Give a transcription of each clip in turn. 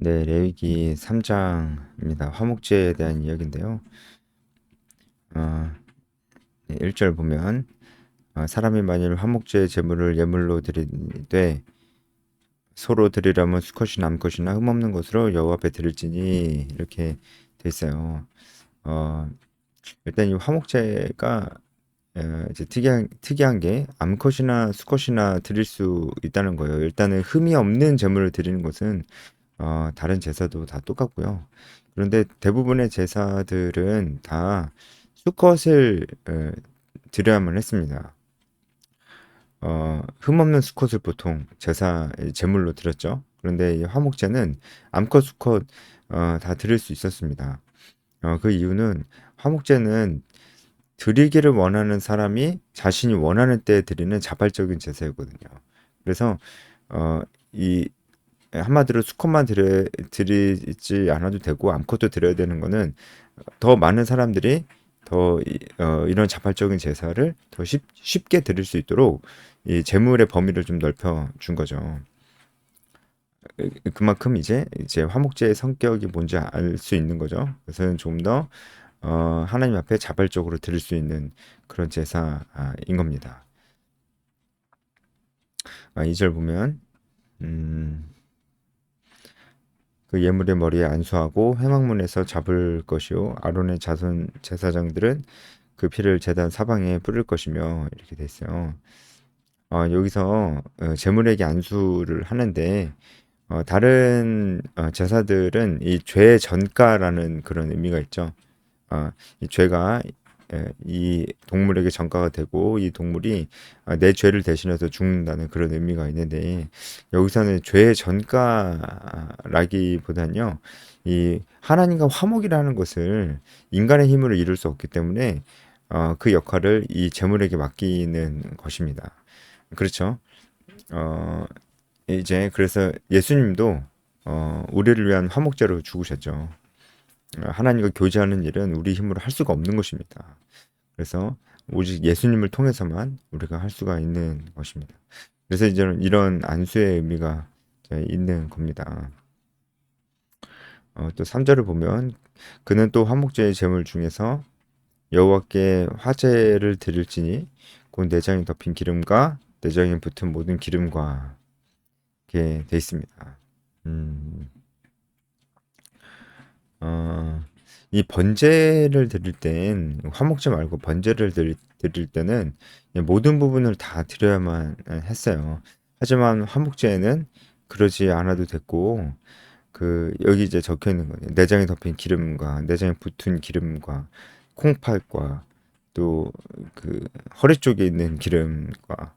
네, 레위기 3장입니다. 화목제에 대한 이야기인데요. 어, 1절 보면 사람이 만일 화목제 제물을 예물로 드리되 소로 드리려면 수컷이나 암컷이나 흠없는 것으로 여호와 앞에 드릴지니 이렇게 돼 있어요. 어, 일단 이 화목제가 이제 특이한 게 암컷이나 수컷이나 드릴 수 있다는 거예요. 일단은 흠이 없는 제물을 드리는 것은 다른 제사도 다 똑같고요. 그런데 대부분의 제사들은 다 수컷을 드려야만 했습니다. 흠없는 수컷을 보통 제사 제물로 드렸죠. 그런데 이 화목제는 암컷, 수컷 다 드릴 수 있었습니다. 그 이유는 화목제는 드리기를 원하는 사람이 자신이 원하는 때에 드리는 자발적인 제사였거든요. 그래서 이 한마디로 수컷만 드리지 않아도 되고 암컷도 드려야 되는 거는 더 많은 사람들이 더 이런 자발적인 제사를 더 쉽게 드릴 수 있도록 이 제물의 범위를 좀 넓혀 준 거죠. 그만큼 이제 화목제의 성격이 뭔지 알 수 있는 거죠. 그래서 좀 더 하나님 앞에 자발적으로 드릴 수 있는 그런 제사인 겁니다. 2절 보면 음, 그 예물의 머리에 안수하고 회막문에서 잡을 것이요 아론의 자손 제사장들은 그 피를 제단 사방에 뿌릴 것이며 이렇게 돼 있어요. 여기서 제물에게 안수를 하는데 다른 제사들은 이 죄 전가라는 그런 의미가 있죠. 이 죄가 이 동물에게 전가가 되고 이 동물이 내 죄를 대신해서 죽는다는 그런 의미가 있는데 여기서는 죄의 전가라기보다는요. 이 하나님과 화목이라는 것을 인간의 힘으로 이룰 수 없기 때문에 그 역할을 이 제물에게 맡기는 것입니다. 그렇죠. 어, 이제 그래서 예수님도 우리를 위한 화목제로 죽으셨죠. 하나님과 교제하는 일은 우리 힘으로 할 수가 없는 것입니다. 그래서 오직 예수님을 통해서만 우리가 할 수가 있는 것입니다. 그래서 이제는 이런 안수의 의미가 있는 겁니다. 또 3절을 보면 그는 또 화목제의 제물 중에서 여호와께 화제를 드릴지니 곧 내장이 덮인 기름과 내장에 붙은 모든 기름과 이렇게 돼 있습니다. 음, 어, 이 번제를 드릴 땐 화목제 말고 번제를 드릴 때는 모든 부분을 다 드려야만 했어요. 하지만 화목제에는 그러지 않아도 됐고 그 여기 이제 적혀 있는 거예요. 내장에 덮인 기름과 내장에 붙은 기름과 콩팥과 또 그 허리 쪽에 있는 기름과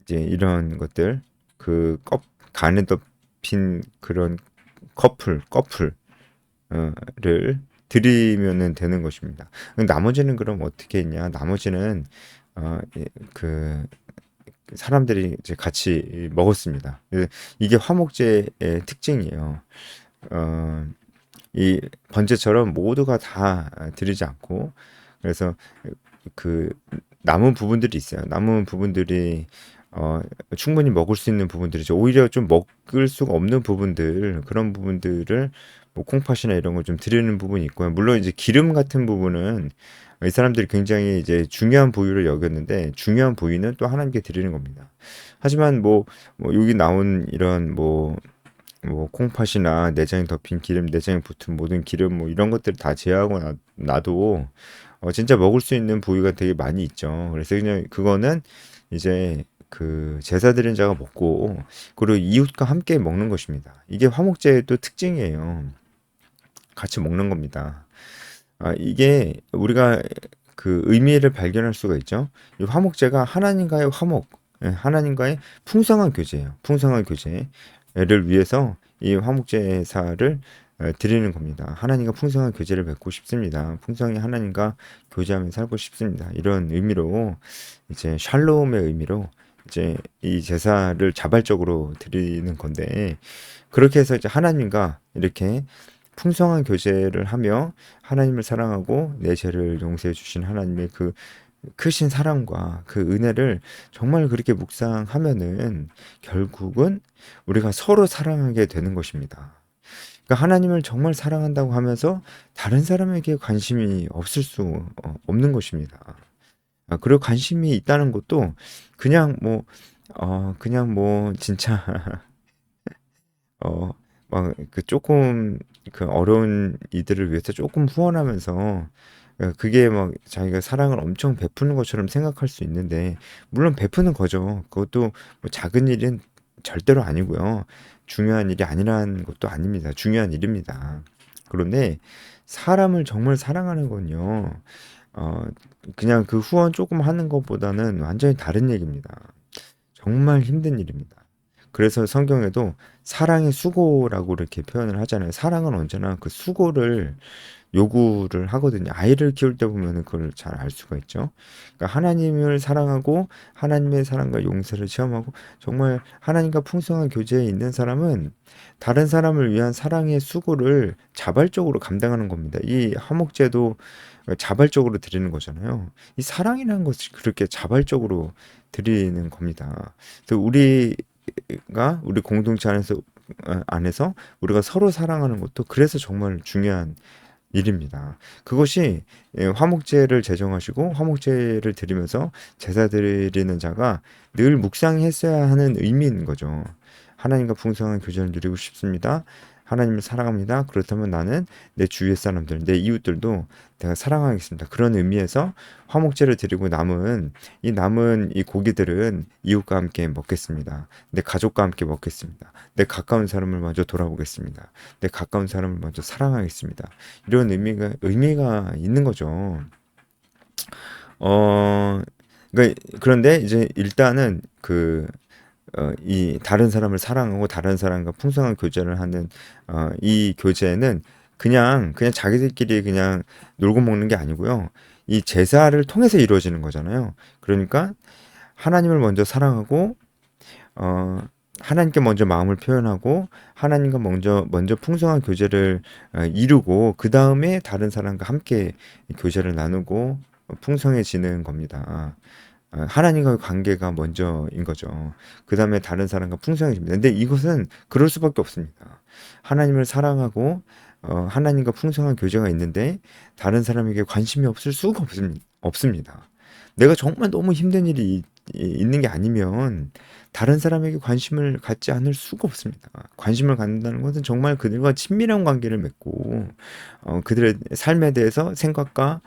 이제 이런 것들 그 간에 덮인 그런 를 드리면은 되는 것입니다. 나머지는 그럼 어떻게 했냐? 나머지는 그 사람들이 이제 같이 먹었습니다. 이게 화목제의 특징이에요. 어, 이 번제처럼 모두가 다 드리지 않고 그래서 그 남은 부분들이 있어요. 남은 부분들이 어, 충분히 먹을 수 있는 부분들이죠. 오히려 좀 먹을 수가 없는 부분들 그런 부분들을 뭐 콩팥이나 이런 거 좀 드리는 부분이 있고요. 물론 이제 기름 같은 부분은 이 사람들이 굉장히 이제 중요한 부위를 여겼는데 중요한 부위는 또 하나님께 드리는 겁니다. 하지만 뭐 여기 나온 이런 뭐 콩팥이나 내장에 덮인 기름, 내장에 붙은 모든 기름 뭐 이런 것들을 다 제하고 놔도 진짜 먹을 수 있는 부위가 되게 많이 있죠. 그래서 그냥 그거는 이제 그 제사 드린 자가 먹고 그리고 이웃과 함께 먹는 것입니다. 이게 화목제의 또 특징이에요. 같이 먹는 겁니다. 이게 우리가 그 의미를 발견할 수가 있죠. 이 화목제가 하나님과의 화목, 하나님과의 풍성한 교제예요. 풍성한 교제를 위해서 이 화목제사를 드리는 겁니다. 하나님과 풍성한 교제를 맺고 싶습니다. 풍성히 하나님과 교제하며 살고 싶습니다. 이런 의미로 이제 샬롬의 의미로 이제 이 제사를 자발적으로 드리는 건데 그렇게 해서 이제 하나님과 이렇게 풍성한 교제를 하며 하나님을 사랑하고 내 죄를 용서해 주신 하나님의 그 크신 사랑과 그 은혜를 정말 그렇게 묵상하면은 결국은 우리가 서로 사랑하게 되는 것입니다. 그러니까 하나님을 정말 사랑한다고 하면서 다른 사람에게 관심이 없을 수 없는 것입니다. 그리고 관심이 있다는 것도 그냥 뭐 그냥 뭐 진짜 어 막 그 쪼끔 그 어려운 이들을 위해서 쪼끔 후원하면서 그게 막 자기가 사랑을 엄청 베푸는 것처럼 생각할 수 있는데, 물론 베푸는 거죠. 그것도 뭐 작은 일은 절대로 아니고요. 중요한 일이 아니라는 것도 아닙니다. 중요한 일입니다. 그런데 사람을 정말 사랑하는 건요. 어 그냥 그 후원 쪼금 하는 것보다는 완전히 다른 얘기입니다. 정말 힘든 일입니다. 그래서 성경에도 사랑의 수고라고 이렇게 표현을 하잖아요. 사랑은 언제나 그 수고를 요구를 하거든요. 아이를 키울 때 보면은 그걸 잘 알 수가 있죠. 그러니까 하나님을 사랑하고 하나님의 사랑과 용서를 체험하고 정말 하나님과 풍성한 교제에 있는 사람은 다른 사람을 위한 사랑의 수고를 자발적으로 감당하는 겁니다. 이 화목제도 자발적으로 드리는 거잖아요. 이 사랑이라는 것이 그렇게 자발적으로 드리는 겁니다. 그래서 우리 공동체 안에서 우리가 서로 사랑하는 것도 그래서 정말 중요한 일입니다. 그것이 화목제를 제정하시고 화목제를 드리면서 제사 드리는 자가 늘 묵상했어야 하는 의미인 거죠. 하나님과 풍성한 교제를 누리고 싶습니다. 하나님을 사랑합니다. 그렇다면 나는 내 주위의 사람들, 내 이웃들도 내가 사랑하겠습니다. 그런 의미에서 화목제를 드리고 남은 이 고기들은 이웃과 함께 먹겠습니다. 내 가족과 함께 먹겠습니다. 내 가까운 사람을 먼저 돌아보겠습니다. 내 가까운 사람을 먼저 사랑하겠습니다. 이런 의미가 있는 거죠. 어, 그런데 이제 일단은 이 다른 사람을 사랑하고 다른 사람과 풍성한 교제를 하는 이 교제는 그냥 자기들끼리 그냥 놀고 먹는 게 아니고요. 이 제사를 통해서 이루어지는 거잖아요. 그러니까 하나님을 먼저 사랑하고 어, 하나님께 먼저 마음을 표현하고 하나님과 먼저 풍성한 교제를 이루고 그 다음에 다른 사람과 함께 교제를 나누고 풍성해지는 겁니다. 하나님과의 관계가 먼저인 거죠. 그 다음에 다른 사람과 풍성해집니다. 근데 이것은 그럴 수밖에 없습니다. 하나님을 사랑하고 하나님과 풍성한 교제가 있는데 다른 사람에게 관심이 없을 수가 없습니다. 내가 정말 너무 힘든 일이 있는 게 아니면 다른 사람에게 관심을 갖지 않을 수가 없습니다. 관심을 갖는다는 것은 정말 그들과 친밀한 관계를 맺고 그들의 삶에 대해서 생각과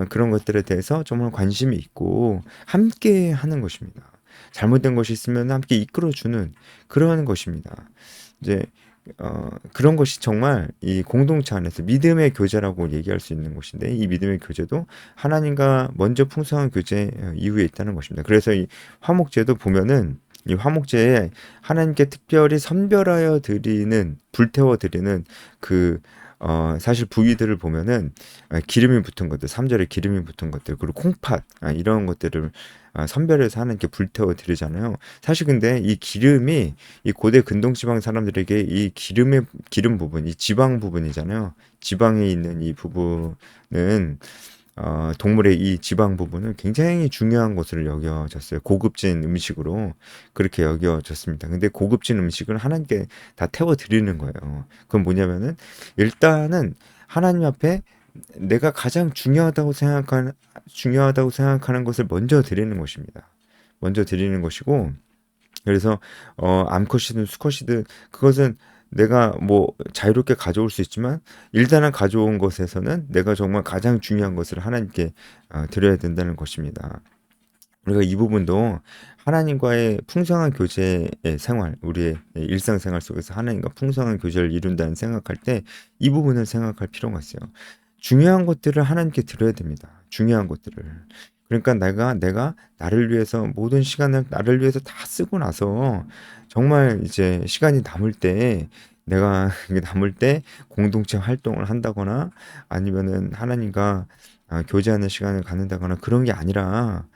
그런 것들에 대해서 정말 관심이 있고 함께 하는 것입니다. 잘못된 것이 있으면 함께 이끌어주는 그런 것입니다. 이제 그런 것이 정말 이 공동체 안에서 믿음의 교제라고 얘기할 수 있는 것인데, 이 믿음의 교제도 하나님과 먼저 풍성한 교제 이후에 있다는 것입니다. 그래서 이 화목제도 보면은 이 화목제에 하나님께 특별히 선별하여 드리는, 불태워 드리는 사실 부위들을 보면은 기름이 붙은 것들, 3절에 기름이 붙은 것들, 그리고 콩팥, 이런 것들을 선별해서 하나님께 불태워 드리잖아요. 사실 근데 이 기름이 이 고대 근동지방 사람들에게 이 기름 부분, 이 지방 부분이잖아요. 지방에 있는 이 부분은 동물의 이 지방 부분은 굉장히 중요한 것으로 여겨졌어요. 고급진 음식으로 그렇게 여겨졌습니다. 근데 고급진 음식을 하나님께 다 태워 드리는 거예요. 그건 뭐냐면은 일단은 하나님 앞에 내가 가장 중요하다고 생각하는 것을 먼저 드리는 것입니다. 먼저 드리는 것이고, 그래서 암컷이든 수컷이든 그것은 내가 뭐 자유롭게 가져올 수 있지만 일단은 가져온 것에서는 내가 정말 가장 중요한 것을 하나님께 드려야 된다는 것입니다. 우리가 이 부분도 하나님과의 풍성한 교제의 생활, 우리의 일상생활 속에서 하나님과 풍성한 교제를 이룬다는 생각할 때 이 부분을 생각할 필요가 있어요. 중요한 것들을 하나님께 드려야 됩니다. 중요한 것들을. 그러니까 내가 나를 위해서 모든 시간을 나를 위해서 다 쓰고 나서 정말 이제 시간이 남을 때 내가 이게 남을 때 공동체 활동을 한다거나 아니면은 하나님과 교제하는 시간을 갖는다거나 그런 게 아니라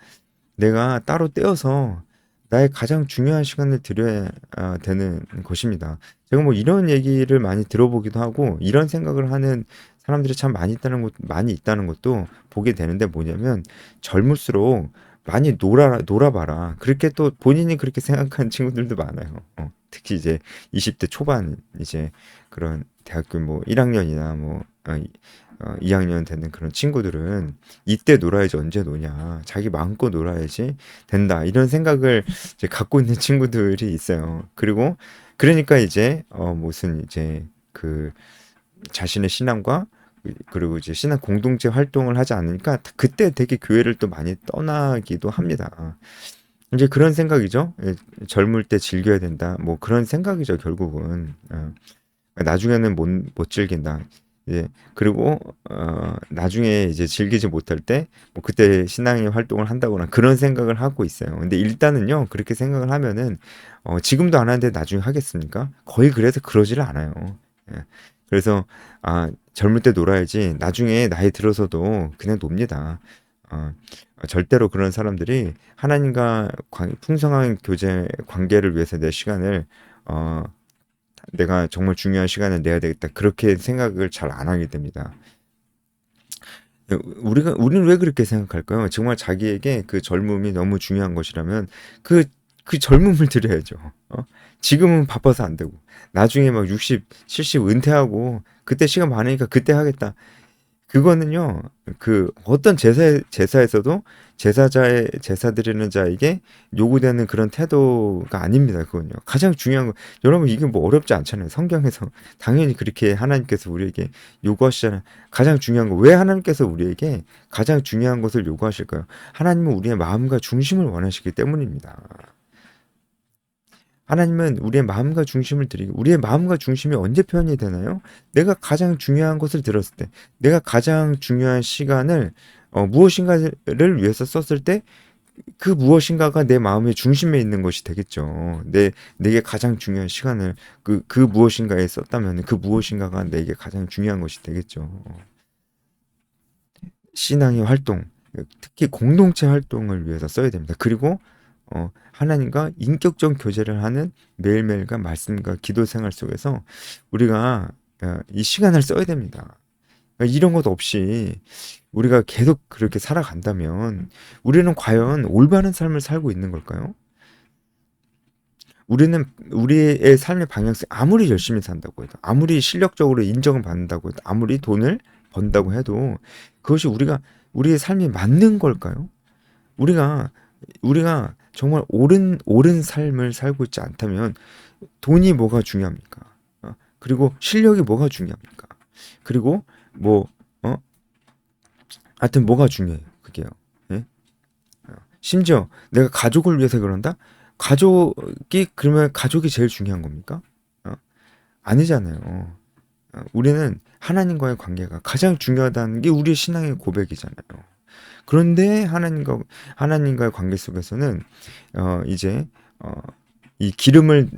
내가 따로 떼어서 나의 가장 중요한 시간을 드려야 되는 것입니다. 제가 뭐 이런 얘기를 많이 들어보기도 하고 이런 생각을 하는 사람들이 참 많이 있다는 것도 보게 되는데, 뭐냐면 젊을수록 많이 놀아봐라. 그렇게 또 본인이 그렇게 생각하는 친구들도 많아요. 특히 이제 20대 초반 이제 그런 대학교 뭐 1학년이나 뭐 2학년 되는 그런 친구들은 이때 놀아야지 언제 노냐. 자기 마음껏 놀아야지 된다. 이런 생각을 이제 갖고 있는 친구들이 있어요. 그리고 그러니까 이제 무슨 이제 그 자신의 신앙과 그리고 이제 신앙 공동체 활동을 하지 않으니까 그때 되게 교회를 또 많이 떠나기도 합니다. 이제 그런 생각이죠. 예, 젊을 때 즐겨야 된다. 뭐 그런 생각이죠, 결국은. 나중에는 못 즐긴다. 예, 그리고 나중에 이제 즐기지 못할 때 뭐 그때 신앙의 활동을 한다거나 그런 생각을 하고 있어요. 근데 일단은요, 그렇게 생각을 하면은 지금도 안 하는데 나중에 하겠습니까? 거의 그래서 그러지를 않아요. 예. 그래서 젊을 때 놀아야지 나중에 나이 들어서도 그냥 놉니다. 어, 절대로 그런 사람들이 하나님과 풍성한 교제 관계를 위해서 내 시간을 어, 내가 정말 중요한 시간을 내야 되겠다. 그렇게 생각을 잘 안 하게 됩니다. 우리는 왜 그렇게 생각할까요? 정말 자기에게 그 젊음이 너무 중요한 것이라면 그, 그 젊음을 들여야죠. 지금은 바빠서 안 되고. 나중에 막 60, 70 은퇴하고 그때 시간 많으니까 그때 하겠다. 그거는요, 그 어떤 제사에서도 제사 드리는 자에게 요구되는 그런 태도가 아닙니다. 그건요. 가장 중요한 거, 여러분 이게 뭐 어렵지 않잖아요. 성경에서 당연히 그렇게 하나님께서 우리에게 요구하시잖아요. 가장 중요한 거, 왜 하나님께서 우리에게 가장 중요한 것을 요구하실까요? 하나님은 우리의 마음과 중심을 원하시기 때문입니다. 하나님은 우리의 마음과 중심을 드리고 우리의 마음과 중심이 언제 표현이 되나요? 내가 가장 중요한 것을 들었을 때, 내가 가장 중요한 시간을 무엇인가를 위해서 썼을 때 그 무엇인가가 내 마음의 중심에 있는 것이 되겠죠. 내게 가장 중요한 시간을 그 무엇인가에 썼다면 그 무엇인가가 내게 가장 중요한 것이 되겠죠. 신앙의 활동, 특히 공동체 활동을 위해서 써야 됩니다. 그리고 하나님과 인격적 교제를 하는 매일매일과 말씀과 기도 생활 속에서 우리가 이 시간을 써야 됩니다. 이런 것 없이 우리가 계속 그렇게 살아간다면 우리는 과연 올바른 삶을 살고 있는 걸까요? 우리는 우리의 삶의 방향성 아무리 열심히 산다고 해도 아무리 실력적으로 인정을 받는다고 해도 아무리 돈을 번다고 해도 그것이 우리의 삶이 맞는 걸까요? 우리가 우리가 정말 옳은 삶을 살고 있지 않다면 돈이 뭐가 중요합니까? 그리고 실력이 뭐가 중요합니까? 그리고 뭐 하여튼 뭐가 중요해요? 그게요. 예? 심지어 내가 가족을 위해서 그런다? 그러면 가족이 제일 중요한 겁니까? 어? 아니잖아요. 우리는 하나님과의 관계가 가장 중요하다는 게 우리의 신앙의 고백이잖아요. 그런데 하나님과의 관계 속에서는 이제 이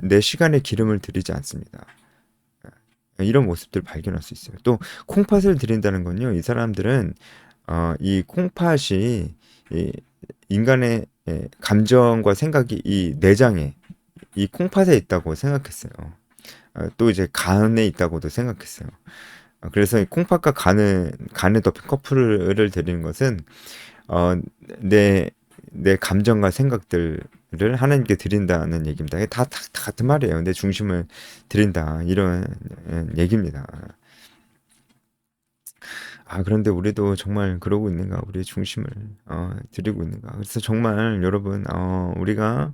내 시간에 기름을 들이지 않습니다. 이런 모습들 발견할 수 있어요. 또 콩팥을 들인다는 건요. 이 사람들은 이 콩팥이 이 인간의 감정과 생각이 이 내장에 이 콩팥에 있다고 생각했어요. 또 이제 간에 있다고도 생각했어요. 그래서 이 콩팥과 간에 덮인 커플을 드리는 것은 어, 내 감정과 생각들을 하나님께 드린다는 얘기입니다. 다 같은 말이에요. 내 중심을 드린다. 이런 얘기입니다. 그런데 우리도 정말 그러고 있는가? 우리의 중심을 드리고 있는가? 그래서 정말 여러분, 우리가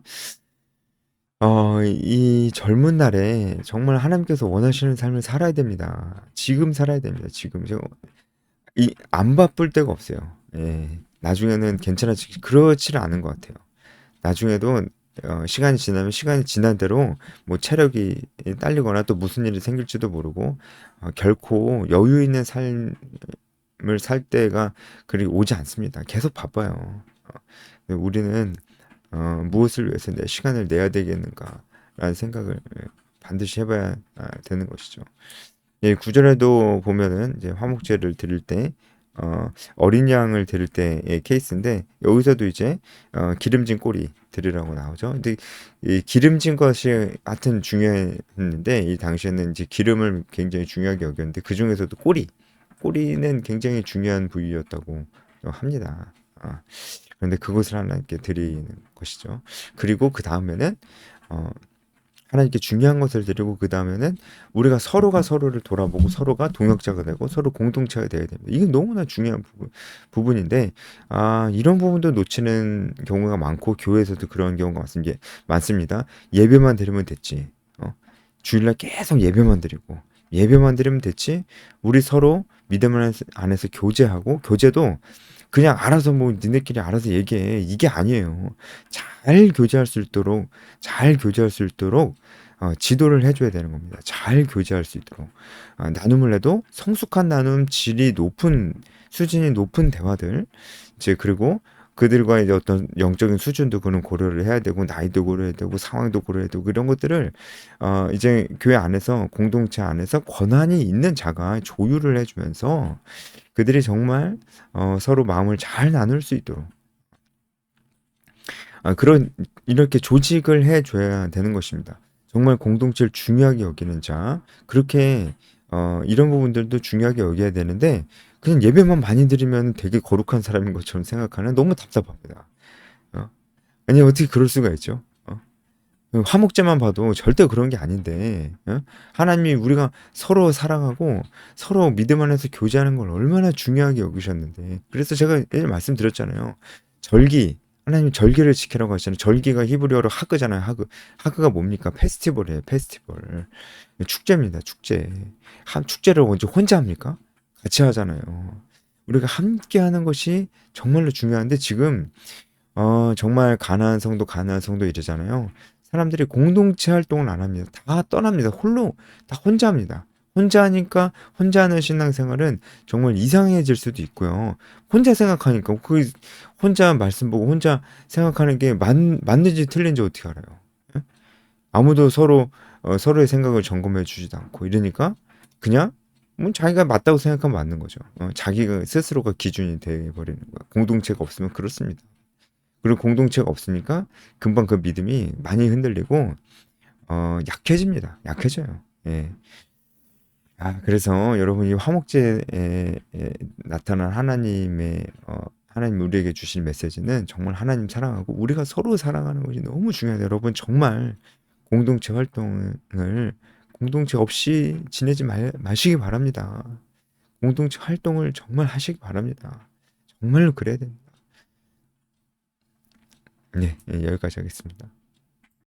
이 젊은 날에 정말 하나님께서 원하시는 삶을 살아야 됩니다. 지금 살아야 됩니다. 지금. 안 바쁠 데가 없어요. 예. 나중에는 괜찮아지기 그렇지는 않은 것 같아요. 나중에도 시간이 지난 대로 뭐 체력이 딸리거나 또 무슨 일이 생길지도 모르고 결코 여유 있는 삶을 살 때가 그리 오지 않습니다. 계속 바빠요. 우리는 무엇을 위해서 내 시간을 내야 되겠는가라는 생각을 반드시 해봐야 되는 것이죠. 예, 구절에도 보면은 이제 화목제를 드릴 때 어린 양을 드릴 때의 케이스인데 여기서도 이제 기름진 꼬리 드리라고 나오죠. 근데 이 기름진 것이 하여튼 중요했는데 이 당시에는 이제 기름을 굉장히 중요하게 여겼는데 그 중에서도 꼬리는 굉장히 중요한 부위였다고 합니다. 아, 그런데 그것을 하나님께 드리는 것이죠. 그리고 그 다음에는 어, 하나님께 중요한 것을 드리고 그 다음에는 우리가 서로가 서로를 돌아보고 서로가 동역자가 되고 서로 공동체가 되어야 됩니다. 이게 너무나 중요한 부분인데 이런 부분도 놓치는 경우가 많고 교회에서도 그런 경우가 많습니다. 예배만 드리면 됐지. 주일날 계속 예배만 드리고 예배만 드리면 됐지. 우리 서로 믿음 안에서 교제하고 교제도 그냥 알아서 뭐 니네끼리 알아서 얘기해. 이게 아니에요. 잘 교제할 수 있도록 지도를 해줘야 되는 겁니다. 잘 교제할 수 있도록 나눔을 해도 성숙한 나눔, 질이 높은 수준이 높은 대화들 이제 그리고 그들과 이제 어떤 영적인 수준도 그는 고려를 해야 되고 나이도 고려해야 되고 상황도 고려해야 되고 이런 것들을 이제 교회 안에서 공동체 안에서 권한이 있는 자가 조율을 해주면서 그들이 정말 서로 마음을 잘 나눌 수 있도록 그런 이렇게 조직을 해줘야 되는 것입니다. 정말 공동체를 중요하게 여기는 자 그렇게 이런 부분들도 중요하게 여겨야 되는데 그냥 예배만 많이 드리면 되게 거룩한 사람인 것처럼 생각하는 너무 답답합니다. 어? 아니 어떻게 그럴 수가 있죠? 화목제만 봐도 절대 그런 게 아닌데 하나님이 우리가 서로 사랑하고 서로 믿음 안에서 교제하는 걸 얼마나 중요하게 여기셨는데 그래서 제가 예전에 말씀드렸잖아요. 절기 하나님 절기를 지키라고 하시잖아요. 절기가 히브리어로 하그잖아요. 하그가 뭡니까? 페스티벌이에요. 페스티벌 축제입니다. 축제 축제를 언제 혼자 합니까? 같이 하잖아요. 우리가 함께 하는 것이 정말로 중요한데 지금 정말 가나안 성도 이러잖아요. 사람들이 공동체 활동을 안 합니다. 다 떠납니다. 다 혼자 합니다. 혼자 하니까 혼자 하는 신앙생활은 정말 이상해질 수도 있고요. 혼자 생각하니까 혼자 말씀 보고 혼자 생각하는 게 맞는지 틀린지 어떻게 알아요? 예? 아무도 서로의 생각을 점검해 주지도 않고 이러니까 그냥 뭐 자기가 맞다고 생각하면 맞는 거죠. 자기가 스스로가 기준이 돼 버리는 거야. 공동체가 없으면 그렇습니다. 그리고 공동체가 없으니까 금방 그 믿음이 많이 흔들리고 약해집니다. 약해져요. 예. 그래서 여러분 이 화목제에 나타난 하나님 우리에게 주신 메시지는 정말 하나님 사랑하고 우리가 서로 사랑하는 것이 너무 중요해요. 여러분 정말 공동체 활동을 공동체 없이 지내지 마시기 바랍니다. 공동체 활동을 정말 하시기 바랍니다. 정말로 그래야 됩니다. 네, 여기까지 하겠습니다.